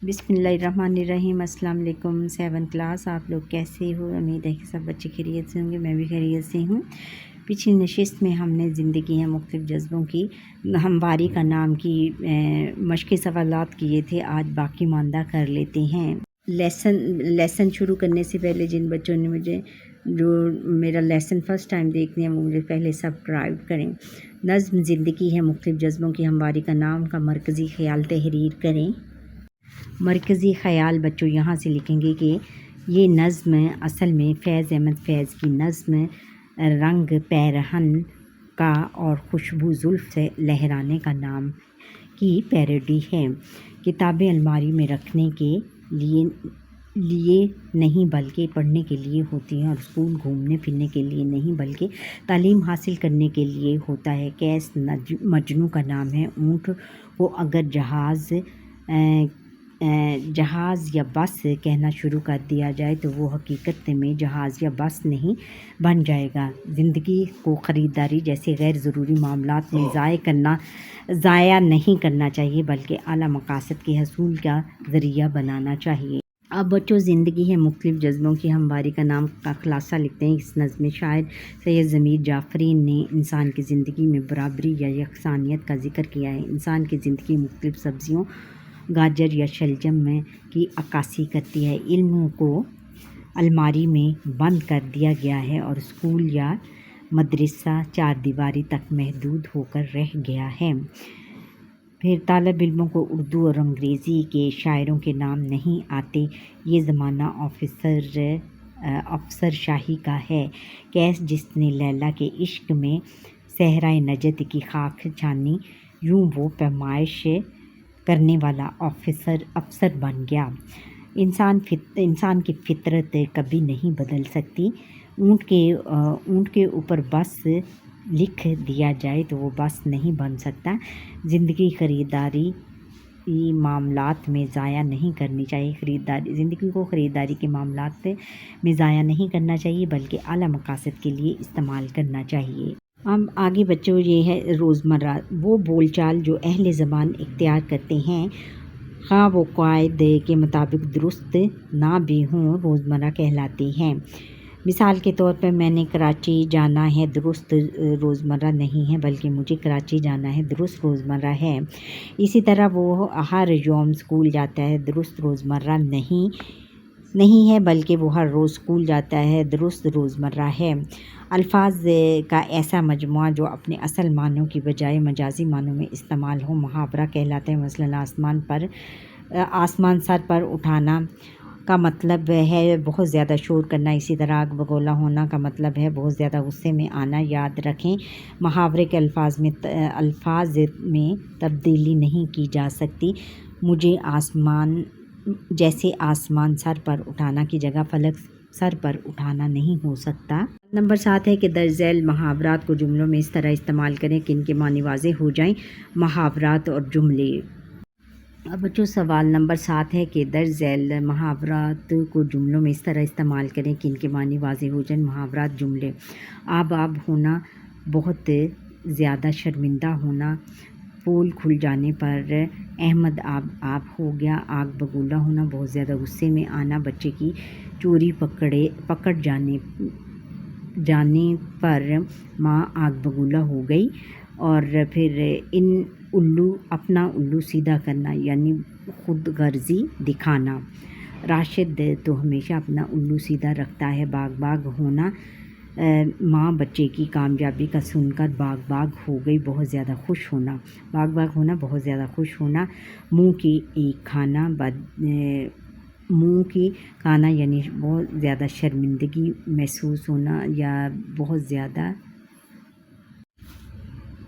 بسم اللہ الرحمن الرحیم۔ السلام علیکم 7 کلاس، آپ لوگ کیسے ہو؟ امید ہے کہ سب بچے خیریت سے ہوں گے، میں بھی خیریت سے ہوں۔ پچھلی نشست میں ہم نے زندگی ہے مختلف جذبوں کی ہمواری کا نام کی مشقی سوالات کیے تھے، آج باقی ماندہ کر لیتے ہیں۔ لیسن شروع کرنے سے پہلے جن بچوں نے مجھے جو میرا لیسن فرسٹ ٹائم دیکھنے ہیں وہ مجھے پہلے سبسکرائب کریں۔ نظم زندگی ہے مختلف جذبوں کی ہمواری کا نام کا مرکزی خیال تحریر کریں۔ مرکزی خیال بچوں یہاں سے لکھیں گے کہ یہ نظم اصل میں فیض احمد فیض کی نظم رنگ پیرہن کا اور خوشبو زلف سے لہرانے کا نام کی پیروڈی ہے۔ کتابیں الماری میں رکھنے کے لیے نہیں بلکہ پڑھنے کے لیے ہوتی ہیں، اور اسکول گھومنے پھرنے کے لیے نہیں بلکہ تعلیم حاصل کرنے کے لیے ہوتا ہے۔ قیس مجنوں کا نام ہے۔ اونٹ کو اگر جہاز یا بس کہنا شروع کر دیا جائے تو وہ حقیقت میں جہاز یا بس نہیں بن جائے گا۔ زندگی کو خریداری جیسے غیر ضروری معاملات میں ضائع نہیں کرنا چاہیے بلکہ اعلیٰ مقاصد کے حصول کا ذریعہ بنانا چاہیے۔ اب بچوں زندگی ہے مختلف جذبوں کی ہمواری کا نام کا خلاصہ لکھتے ہیں۔ اس نظم میں شاعر سید ضمیر جعفری نے انسان کی زندگی میں برابری یا یکسانیت کا ذکر کیا ہے۔ انسان کی زندگی مختلف سبزیوں گاجر یا شلجم کی عکاسی کرتی ہے۔ علم کو الماری میں بند کر دیا گیا ہے اور اسکول یا مدرسہ چار دیواری تک محدود ہو کر رہ گیا ہے۔ پھر طالب علموں کو اردو اور انگریزی کے شاعروں کے نام نہیں آتے، یہ زمانہ افسر شاہی کا ہے۔ قیس جس نے لیلا کے عشق میں صحرائے نجد کی خاک چھانی، یوں وہ پیمائش کرنے والا افسر بن گیا۔ انسان کی فطرت کبھی نہیں بدل سکتی۔ اونٹ کے اوپر بس لکھ دیا جائے تو وہ بس نہیں بن سکتا۔ زندگی خریداری معاملات میں ضائع نہیں کرنی چاہیے۔ زندگی کو خریداری کے معاملات میں ضائع نہیں کرنا چاہیے بلکہ اعلیٰ مقاصد کے لیے استعمال کرنا چاہیے۔ اب آگے بچوں یہ ہے روزمرہ وہ بول چال جو اہل زبان اختیار کرتے ہیں، خواہ وہ قاعدے کے مطابق درست نہ بھی ہوں، روزمرہ کہلاتے ہیں۔ مثال کے طور پر میں نے کراچی جانا ہے درست روزمرہ نہیں ہے بلکہ مجھے کراچی جانا ہے درست روزمرہ ہے۔ اسی طرح وہ ہر یوم اسکول جاتا ہے درست روزمرہ نہیں ہے بلکہ وہ ہر روز اسکول جاتا ہے درست روزمرہ ہے۔ الفاظ کا ایسا مجموعہ جو اپنے اصل معنوں کی بجائے مجازی معنوں میں استعمال ہو محاورہ کہلاتا ہے۔ مثلاً آسمان سر پر اٹھانا کا مطلب ہے بہت زیادہ شور کرنا، اسی طرح آگ بگولا ہونا کا مطلب ہے بہت زیادہ غصے میں آنا۔ یاد رکھیں محاورے کے الفاظ میں تبدیلی نہیں کی جا سکتی۔ جیسے آسمان سر پر اٹھانا کی جگہ فلک سر پر اٹھانا نہیں ہو سکتا۔ نمبر 7 ہے کہ درج ذیل محاورات کو جملوں میں اس طرح استعمال کریں کہ ان کے معنی واضح ہو جائیں۔ محاورات اور جملے۔ اب بچوں سوال نمبر 7 ہے کہ درج ذیل محاورات کو جملوں میں اس طرح استعمال کریں کہ ان کے معنی واضح ہو جائیں۔ محاورات جملے: آب ہونا، بہت زیادہ شرمندہ ہونا، پول کھل جانے پر احمد آب ہو گیا۔ آگ بگولا ہونا، بہت زیادہ غصے میں آنا، بچے کی چوری پکڑ جانے پر ماں آگ بگولا ہو گئی۔ اور پھر اپنا الو سیدھا کرنا یعنی خود غرضی دکھانا۔ راشد تو ہمیشہ اپنا الو سیدھا رکھتا ہے۔ باغ ہونا، ماں بچے کی کامیابی کا سن کر باغ ہو گئی، بہت زیادہ خوش ہونا۔ باغ ہونا، بہت زیادہ خوش ہونا۔ منہ کی کھانا یعنی بہت زیادہ شرمندگی محسوس ہونا یا بہت زیادہ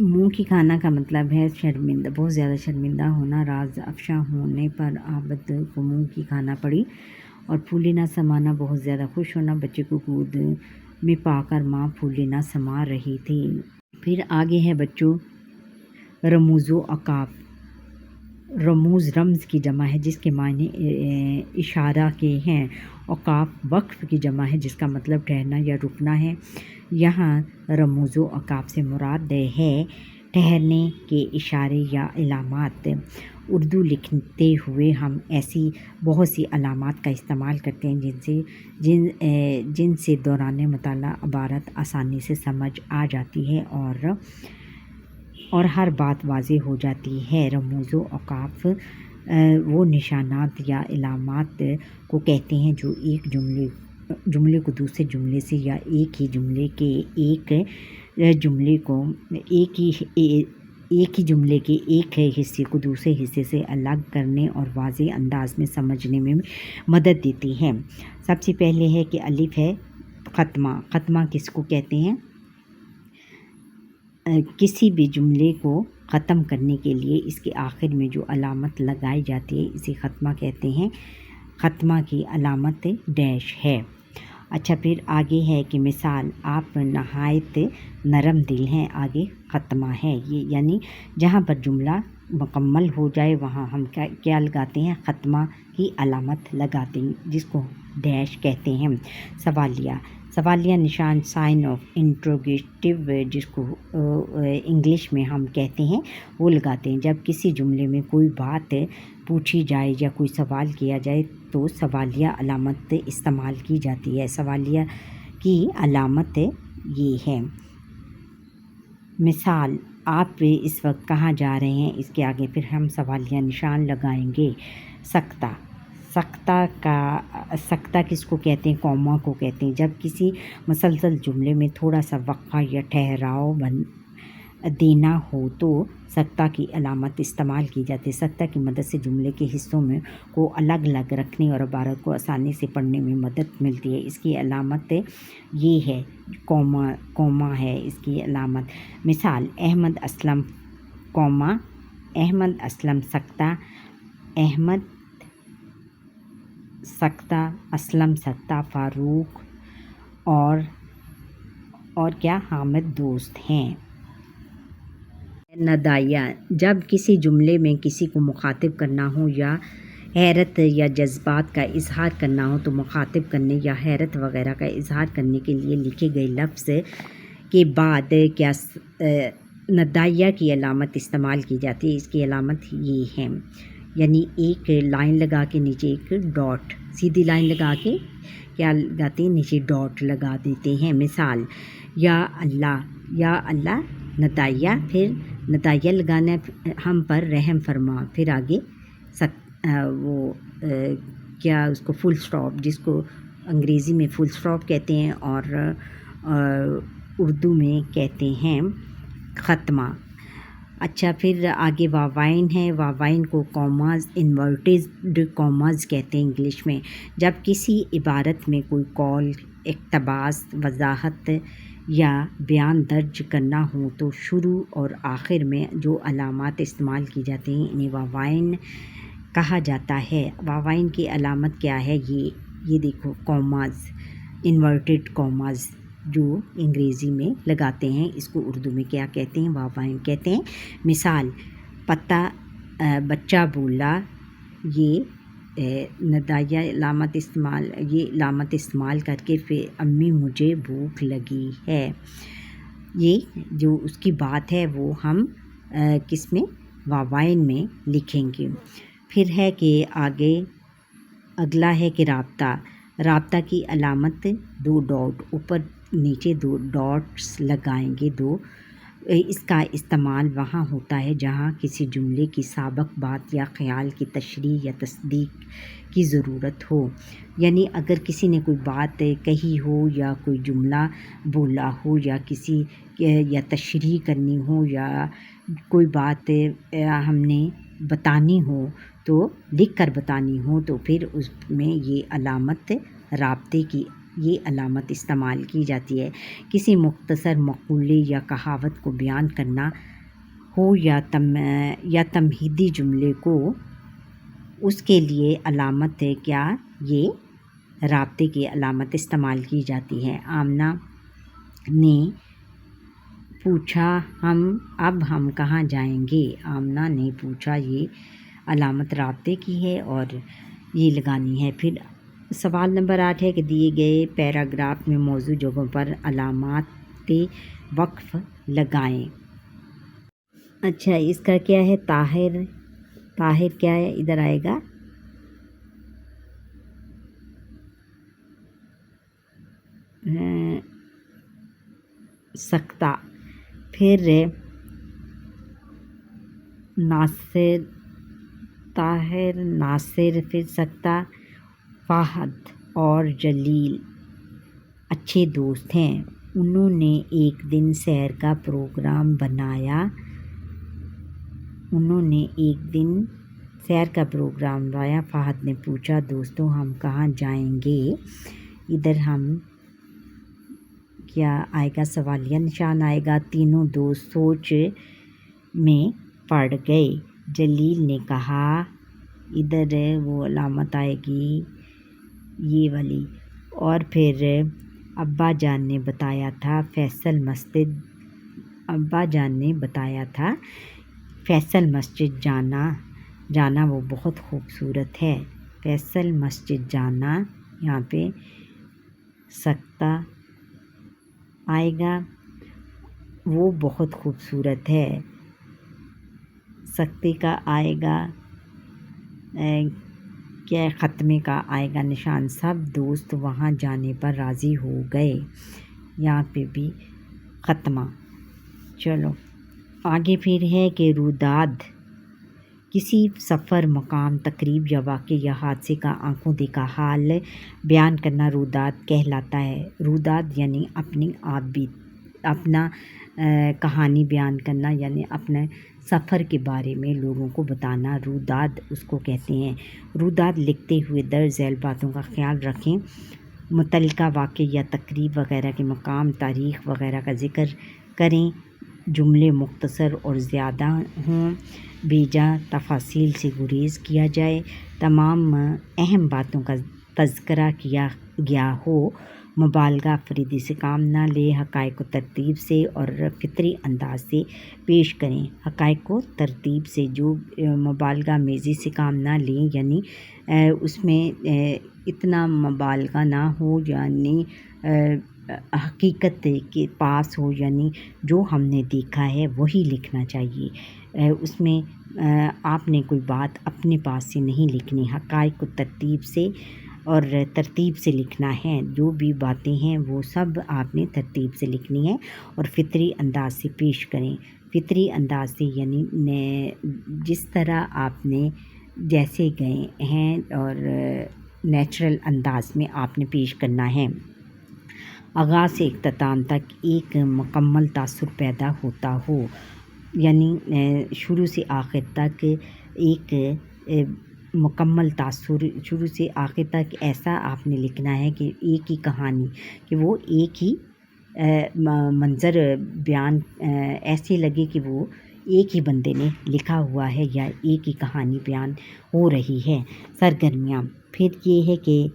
منہ کی کھانا کا مطلب ہے بہت زیادہ شرمندہ ہونا۔ راز افشا ہونے پر عابد کو منہ کی کھانا پڑی۔ اور پھولے نہ سمانا، بہت زیادہ خوش ہونا، بچے کو گود میں پا کر ماں پھولے نہ سما رہی تھی۔ پھر آگے ہے بچوں رموز و اوقاف۔ رموز رمز کی جمع ہے جس کے معنی اشارہ کے ہیں۔ اوقاف وقف کی جمع ہے جس کا مطلب ٹھہرنا یا رکنا ہے۔ یہاں رموز و اوقاف سے مراد ہے ٹھہرنے کے اشارے یا علامات۔ اردو لکھتے ہوئے ہم ایسی بہت سی علامات کا استعمال کرتے ہیں جن سے دوران مطالعہ عبارت آسانی سے سمجھ آ جاتی ہے اور ہر بات واضح ہو جاتی ہے۔ رموز و اوقاف وہ نشانات یا علامات کو کہتے ہیں جو ایک جملے کو دوسرے جملے سے یا ایک ہی جملے کے ایک حصے کو دوسرے حصے سے الگ کرنے اور واضح انداز میں سمجھنے میں مدد دیتی ہیں۔ سب سے پہلے ہے کہ الف ہے ختمہ۔ ختمہ کس کو کہتے ہیں؟ کسی بھی جملے کو ختم کرنے کے لیے اس کے آخر میں جو علامت لگائی جاتی ہے اسے ختمہ کہتے ہیں۔ ختمہ کی علامت ڈیش ہے۔ اچھا، پھر آگے ہے کہ مثال آپ نہایت نرم دل ہیں، آگے ختمہ ہے، یہ یعنی جہاں پر جملہ مکمل ہو جائے وہاں ہم کیا لگاتے ہیں؟ ختمہ کی علامت لگاتے ہیں، جس کو ڈیش کہتے ہیں۔ سوالیہ نشان سائن آف انٹروگیٹو جس کو انگلش میں ہم کہتے ہیں وہ لگاتے ہیں۔ جب کسی جملے میں کوئی بات پوچھی جائے یا کوئی سوال کیا جائے تو سوالیہ علامت استعمال کی جاتی ہے۔ سوالیہ کی علامت یہ ہے۔ مثال آپ اس وقت کہاں جا رہے ہیں، اس کے آگے پھر ہم سوالیہ نشان لگائیں گے۔ سکتہ کس کو کہتے ہیں؟ کوما کو کہتے ہیں۔ جب کسی مسلسل جملے میں تھوڑا سا وقفہ یا ٹھہراؤ دینا ہو تو سکتہ کی علامت استعمال کی جاتی ہے۔ سکتہ کی مدد سے جملے کے حصوں کو الگ الگ رکھنے اور عبارت کو آسانی سے پڑھنے میں مدد ملتی ہے۔ اس کی علامت یہ ہے، کوما ہے اس کی علامت۔ مثال احمد اسلم کوما احمد اسلم سکتہ، احمد سکتہ، اسلم سکتہ، فاروق اور کیا حامد دوست ہیں۔ ندائیہ جب کسی جملے میں کسی کو مخاطب کرنا ہو یا حیرت یا جذبات کا اظہار کرنا ہو تو مخاطب کرنے یا حیرت وغیرہ کا اظہار کرنے کے لیے لکھے گئے لفظ کے بعد کیا ندائیہ کی علامت استعمال کی جاتی ہے۔ اس کی علامت یہ ہے، یعنی ایک لائن لگا کے نیچے ایک ڈاٹ، سیدھی لائن لگا کے کیا لگاتے ہیں؟ نیچے ڈاٹ لگا دیتے ہیں۔ مثال یا اللہ ندائیہ، پھر ندائیہ لگانا ہم پر رحم فرما، پھر آگے کیا اس کو فل سٹاپ، جس کو انگریزی میں فل سٹاپ کہتے ہیں اور اردو میں کہتے ہیں ختمہ۔ اچھا، پھر آگے واوائن ہے۔ واوائن کو کوماز، انورٹڈ کوماز کہتے ہیں انگلش میں۔ جب کسی عبارت میں کوئی قول، اقتباس، وضاحت یا بیان درج کرنا ہو تو شروع اور آخر میں جو علامات استعمال کی جاتی ہیں انہیں واوائن کہا جاتا ہے۔ واوائن کی علامت کیا ہے؟ یہ دیکھو، کوماز، انورٹڈ کوماز جو انگریزی میں لگاتے ہیں، اس کو اردو میں کیا کہتے ہیں؟ واوائن کہتے ہیں۔ مثال بچہ بولا، یہ ندائیہ علامت استعمال کر کے پھر امی مجھے بھوک لگی ہے، یہ جو اس کی بات ہے وہ ہم کس میں؟ واوائن میں لکھیں گے۔ پھر ہے کہ اگلا ہے کہ رابطہ کی علامت دو ڈاٹ، اوپر نیچے دو ڈاٹس لگائیں گے دو۔ اس کا استعمال وہاں ہوتا ہے جہاں کسی جملے کی سابق بات یا خیال کی تشریح یا تصدیق کی ضرورت ہو، یعنی اگر کسی نے کوئی بات کہی ہو یا کوئی جملہ بولا ہو یا تشریح کرنی ہو یا کوئی بات ہم نے بتانی ہو تو لکھ کر بتانی ہو تو پھر اس میں یہ علامت رابطے کی یہ علامت استعمال کی جاتی ہے۔ کسی مختصر مقولے یا کہاوت کو بیان کرنا ہو یا تمہیدی جملے کو، اس کے لیے علامت کیا؟ یہ رابطے کی علامت استعمال کی جاتی ہے۔ آمنہ نے پوچھا اب ہم کہاں جائیں گے؟ آمنہ نے پوچھا، یہ علامت رابطے کی ہے اور یہ لگانی ہے۔ پھر سوال نمبر 8 ہے کہ دیے گئے پیراگراف میں موضوع جگہوں پر علامات وقف لگائیں۔ اچھا، اس کا کیا ہے؟ طاہر طاہر کیا ہے ادھر آئے گا سکتا، پھر ناصر، طاہر ناصر، پھر سکتا، فہد اور جلیل اچھے دوست ہیں۔ انہوں نے ایک دن سیر کا پروگرام بنایا فہد نے پوچھا دوستوں ہم کہاں جائیں گے؟ ادھر ہم کیا آئے گا، سوالیہ نشان آئے گا۔ تینوں دوست سوچ میں پڑ گئے۔ جلیل نے کہا، ادھر وہ علامت آئے گی یہ والی، اور پھر ابا جان نے بتایا تھا فیصل مسجد جانا وہ بہت خوبصورت ہے۔ فیصل مسجد جانا، یہاں پہ سکتا آئے گا، وہ بہت خوبصورت ہے۔ سکتے کا آئے گا کیا ختمے کا آئے گا نشان۔ سب دوست وہاں جانے پر راضی ہو گئے، یہاں پہ بھی ختمہ۔ چلو آگے پھر ہے کہ روداد کسی سفر، مقام، تقریب یا واقعے یا حادثے کا آنکھوں دیکھا حال بیان کرنا روداد کہلاتا ہے۔ روداد یعنی اپنا کہانی بیان کرنا، یعنی اپنے سفر کے بارے میں لوگوں کو بتانا، روداد اس کو کہتے ہیں۔ روداد لکھتے ہوئے درج ذیل باتوں کا خیال رکھیں، متعلقہ واقعے یا تقریب وغیرہ کے مقام، تاریخ وغیرہ کا ذکر کریں، جملے مختصر اور زیادہ ہوں، بیجا تفاصیل سے گریز کیا جائے، تمام اہم باتوں کا تذکرہ کیا گیا ہو، مبالغہ افریدی سے کام نہ لے، حقائق کو ترتیب سے اور فطری انداز سے پیش کریں۔ حقائق کو ترتیب سے، جو مبالغہ میزی سے کام نہ لیں، یعنی اس میں اتنا مبالغہ نہ ہو، یعنی حقیقت کے پاس ہو، یعنی جو ہم نے دیکھا ہے وہی لکھنا چاہیے، اس میں آپ نے کوئی بات اپنے پاس سے نہیں لکھنی، حقائق کو ترتیب سے اور ترتیب سے لکھنا ہے، جو بھی باتیں ہیں وہ سب آپ نے ترتیب سے لکھنی ہے اور فطری انداز سے پیش کریں۔ فطری انداز سے یعنی جس طرح آپ نے جیسے گئے ہیں اور نیچرل انداز میں آپ نے پیش کرنا ہے۔ آغاز سے اختتام تک ایک مکمل تاثر پیدا ہوتا ہو، یعنی شروع سے آخر تک ایک مکمل تاثر، شروع سے آخر تک ایسا آپ نے لکھنا ہے کہ ایک ہی کہانی، کہ وہ ایک ہی منظر بیان ایسے لگے کہ وہ ایک ہی بندے نے لکھا ہوا ہے یا ایک ہی کہانی بیان ہو رہی ہے۔ سرگرمیاں پھر یہ ہے کہ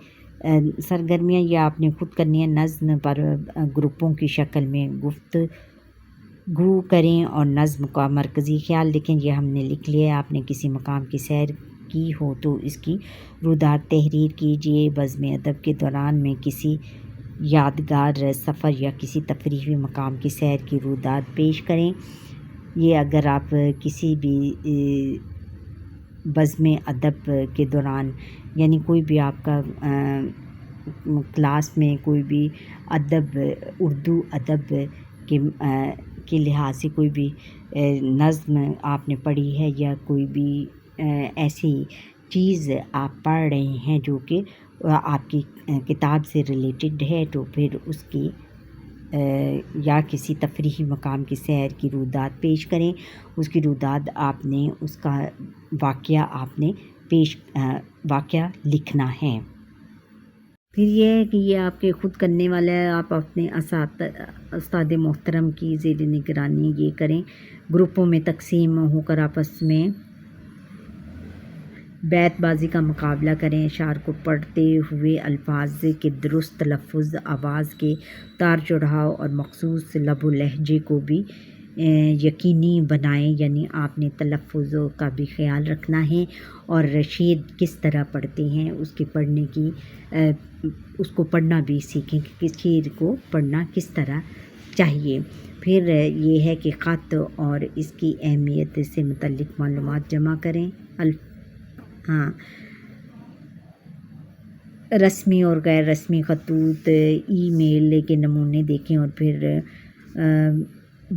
سرگرمیاں یہ آپ نے خود کرنی ہے، نظم پر گروپوں کی شکل میں گفتگو کریں اور نظم کا مرکزی خیال لکھیں۔ یہ ہم نے لکھ لیا۔ آپ نے کسی مقام کی سیر کی ہو تو اس کی روداد تحریر کیجیے۔ بزم ادب کے دوران میں کسی یادگار سفر یا کسی تفریحی مقام کی سیر کی روداد پیش کریں۔ یہ اگر آپ کسی بھی بزم ادب کے دوران، یعنی کوئی بھی آپ کا کلاس میں کوئی بھی ادب، اردو ادب کے لحاظ سے کوئی بھی نظم آپ نے پڑھی ہے یا کوئی بھی ایسی چیز آپ پڑھ رہے ہیں جو کہ آپ کی کتاب سے ریلیٹڈ ہے، تو پھر اس کی یا کسی تفریحی مقام کی سیر کی روداد پیش کریں۔ اس کی روداد آپ نے اس کا واقعہ لکھنا ہے۔ پھر یہ ہے کہ یہ آپ کے خود کرنے والا ہے، آپ اپنے استاد محترم کی زیر نگرانی یہ کریں۔ گروپوں میں تقسیم ہو کر آپس میں بیت بازی کا مقابلہ کریں۔ اشعار کو پڑھتے ہوئے الفاظ کے درست تلفظ، آواز کے اتار چڑھاؤ اور مخصوص لب و لہجے کو بھی یقینی بنائیں، یعنی آپ نے تلفظ کا بھی خیال رکھنا ہے اور شعر کس طرح پڑھتے ہیں اس کو پڑھنا بھی سیکھیں کہ کس شعر کو پڑھنا کس طرح چاہیے۔ پھر یہ ہے کہ خط اور اس کی اہمیت سے متعلق معلومات جمع کریں. ہاں، رسمی اور غیر رسمی خطوط، ای میل کے نمونے دیکھیں اور پھر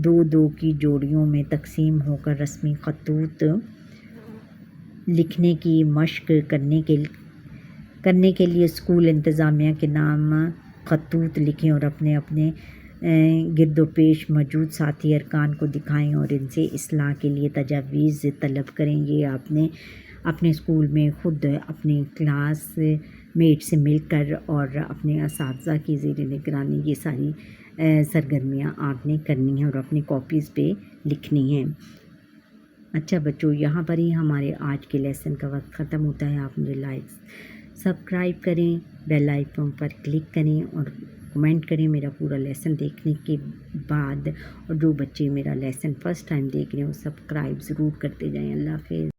دو دو کی جوڑیوں میں تقسیم ہو کر رسمی خطوط لکھنے کی مشق کرنے کے لیے اسکول انتظامیہ کے نام خطوط لکھیں اور اپنے گرد و پیش موجود ساتھی ارکان کو دکھائیں اور ان سے اصلاح کے لیے تجاویز طلب کریں. یہ آپ نے اپنے اسکول میں خود اپنے کلاس میٹ سے مل کر اور اپنے اساتذہ کی زیر نگرانی یہ ساری سرگرمیاں آپ نے کرنی ہیں اور اپنی کاپیز پہ لکھنی ہیں. اچھا بچوں، یہاں پر ہی ہمارے آج کے لیسن کا وقت ختم ہوتا ہے. آپ مجھے لائک سبسکرائب کریں، بیل آئیکن پر کلک کریں اور کمنٹ کریں میرا پورا لیسن دیکھنے کے بعد. اور جو بچے میرا لیسن فرسٹ ٹائم دیکھ رہے ہیں وہ سبسکرائب ضرور کرتے جائیں. اللہ حافظ.